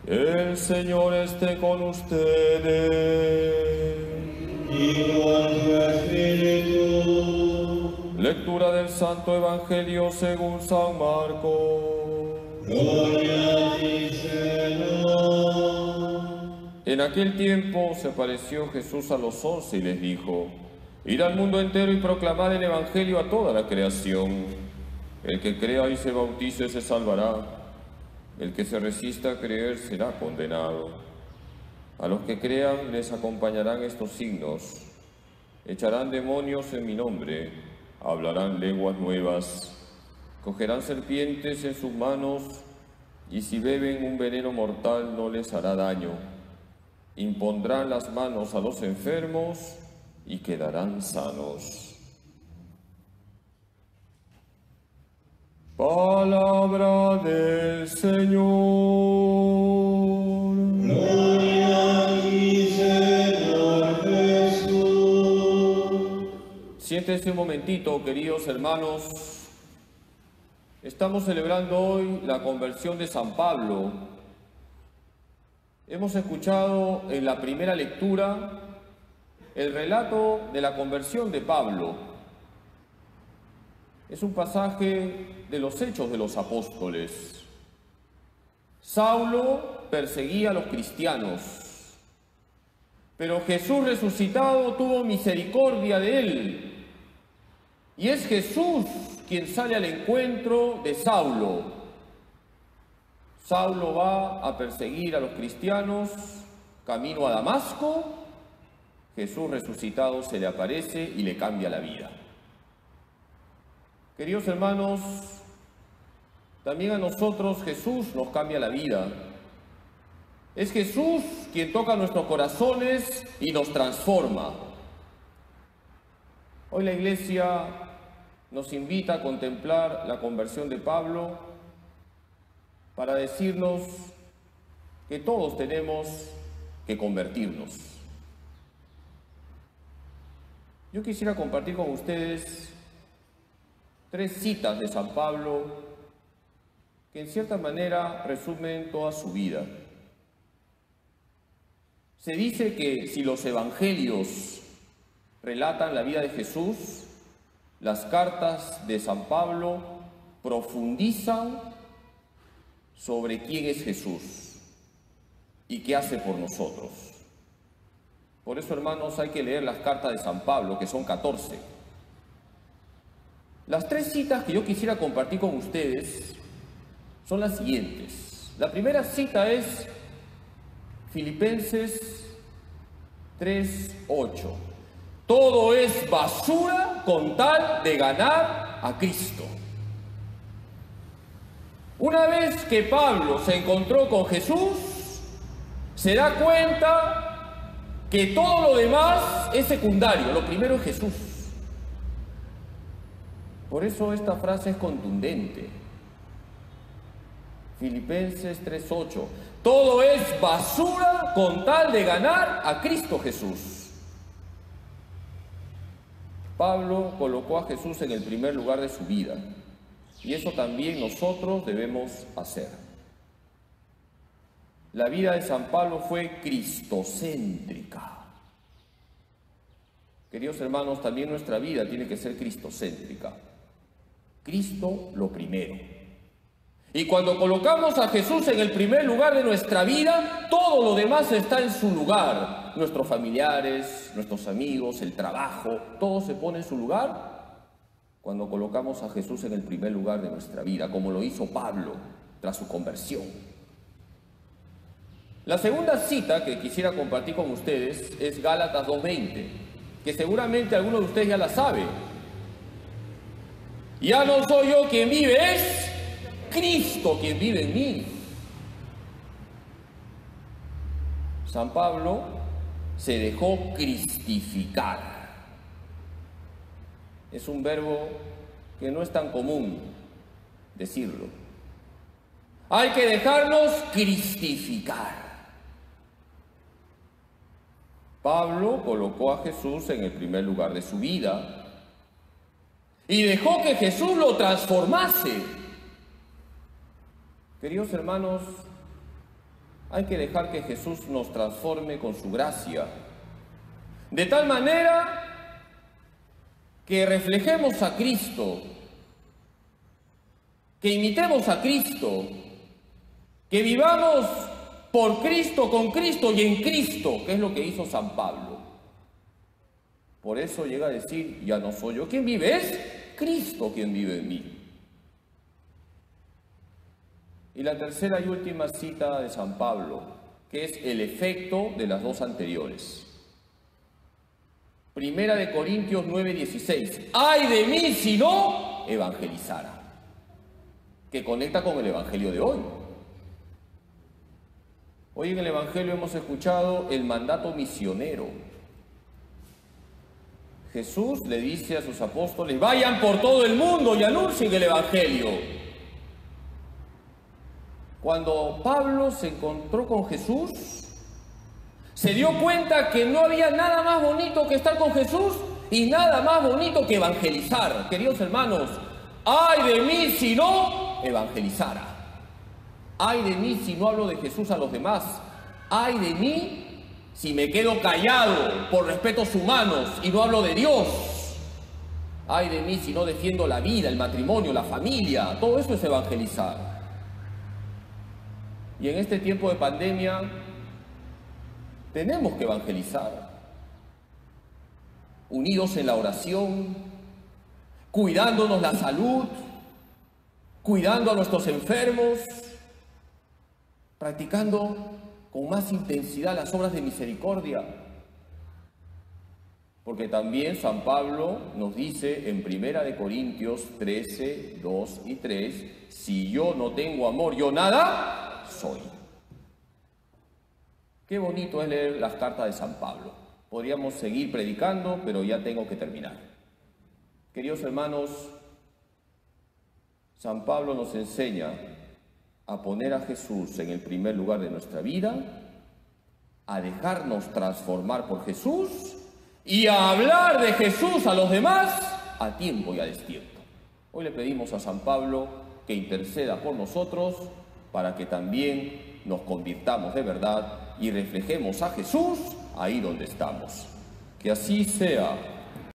El Señor esté con ustedes. Y con tu espíritu. Lectura del Santo Evangelio según San Marcos. Gloria a ti, Señor. En aquel tiempo se apareció Jesús a los 11 y les dijo: Id al mundo entero y proclamad el Evangelio a toda la creación. El que crea y se bautice se salvará. El que se resista a creer será condenado. A los que crean les acompañarán estos signos: echarán demonios en mi nombre, hablarán lenguas nuevas, cogerán serpientes en sus manos, y si beben un veneno mortal no les hará daño. Impondrán las manos a los enfermos y quedarán sanos. Palabra del Señor. Gloria a ti, Señor Jesús. Siéntense un momentito, queridos hermanos. Estamos celebrando hoy la conversión de San Pablo. Hemos escuchado en la primera lectura el relato de la conversión de Pablo. Es un pasaje de los Hechos de los Apóstoles. Saulo perseguía a los cristianos, pero Jesús resucitado tuvo misericordia de él. Y es Jesús quien sale al encuentro de Saulo. Saulo va a perseguir a los cristianos camino a Damasco. Jesús resucitado se le aparece y le cambia la vida. Queridos hermanos, también a nosotros Jesús nos cambia la vida. Es Jesús quien toca nuestros corazones y nos transforma. Hoy la Iglesia nos invita a contemplar la conversión de Pablo para decirnos que todos tenemos que convertirnos. Yo quisiera compartir con ustedes 3 citas de San Pablo que en cierta manera resumen toda su vida. Se dice que si los evangelios relatan la vida de Jesús, las cartas de San Pablo profundizan sobre quién es Jesús y qué hace por nosotros. Por eso, hermanos, hay que leer las cartas de San Pablo, que son 14. Las 3 citas que yo quisiera compartir con ustedes son las siguientes. La primera cita es Filipenses 3:8. Todo es basura con tal de ganar a Cristo. Una vez que Pablo se encontró con Jesús, se da cuenta que todo lo demás es secundario. Lo primero es Jesús. Por eso esta frase es contundente. Filipenses 3:8. Todo es basura con tal de ganar a Cristo Jesús. Pablo colocó a Jesús en el primer lugar de su vida, y eso también nosotros debemos hacer. La vida de San Pablo fue cristocéntrica. Queridos hermanos, también nuestra vida tiene que ser cristocéntrica. Cristo lo primero. Y cuando colocamos a Jesús en el primer lugar de nuestra vida, todo lo demás está en su lugar. Nuestros familiares, nuestros amigos, el trabajo, todo se pone en su lugar cuando colocamos a Jesús en el primer lugar de nuestra vida, como lo hizo Pablo tras su conversión. La segunda cita que quisiera compartir con ustedes es Gálatas 2:20, que seguramente alguno de ustedes ya la sabe. Ya no soy yo quien vive, es Cristo quien vive en mí. San Pablo se dejó cristificar. Es un verbo que no es tan común decirlo. Hay que dejarnos cristificar. Pablo colocó a Jesús en el primer lugar de su vida y dejó que Jesús lo transformase. Queridos hermanos, Hay que dejar que Jesús nos transforme con su gracia, de tal manera que reflejemos a Cristo, que imitemos a Cristo, que vivamos por Cristo, con Cristo y en Cristo, que es lo que hizo San Pablo. Por eso llega a decir, ya no soy yo quien vive, es Cristo quien vive en mí. Y la tercera y última cita de San Pablo, que es el efecto de las dos anteriores. Primera de Corintios 9:16. ¡Ay de mí si no evangelizara! Que conecta con el evangelio de hoy. Hoy en el evangelio hemos escuchado el mandato misionero. Jesús le dice a sus apóstoles, vayan por todo el mundo y anuncien el evangelio. Cuando Pablo se encontró con Jesús, se dio cuenta que no había nada más bonito que estar con Jesús y nada más bonito que evangelizar. Queridos hermanos, ¡ay de mí si no evangelizara! ¡Ay de mí si no hablo de Jesús a los demás! ¡Ay de mí si me quedo callado por respetos humanos y no hablo de Dios! ¡Ay de mí si no defiendo la vida, el matrimonio, la familia! Todo eso es evangelizar. Y en este tiempo de pandemia tenemos que evangelizar, unidos en la oración, cuidándonos la salud, cuidando a nuestros enfermos, practicando con más intensidad las obras de misericordia. Porque también San Pablo nos dice en 1 de Corintios 13, 2 y 3, si yo no tengo amor, yo nada soy. Qué bonito es leer las cartas de San Pablo. Podríamos seguir predicando, pero ya tengo que terminar. Queridos hermanos, San Pablo nos enseña a poner a Jesús en el primer lugar de nuestra vida, a dejarnos transformar por Jesús y a hablar de Jesús a los demás a tiempo y a destiempo. Hoy le pedimos a San Pablo que interceda por nosotros para que también nos convirtamos de verdad y reflejemos a Jesús ahí donde estamos. Que así sea.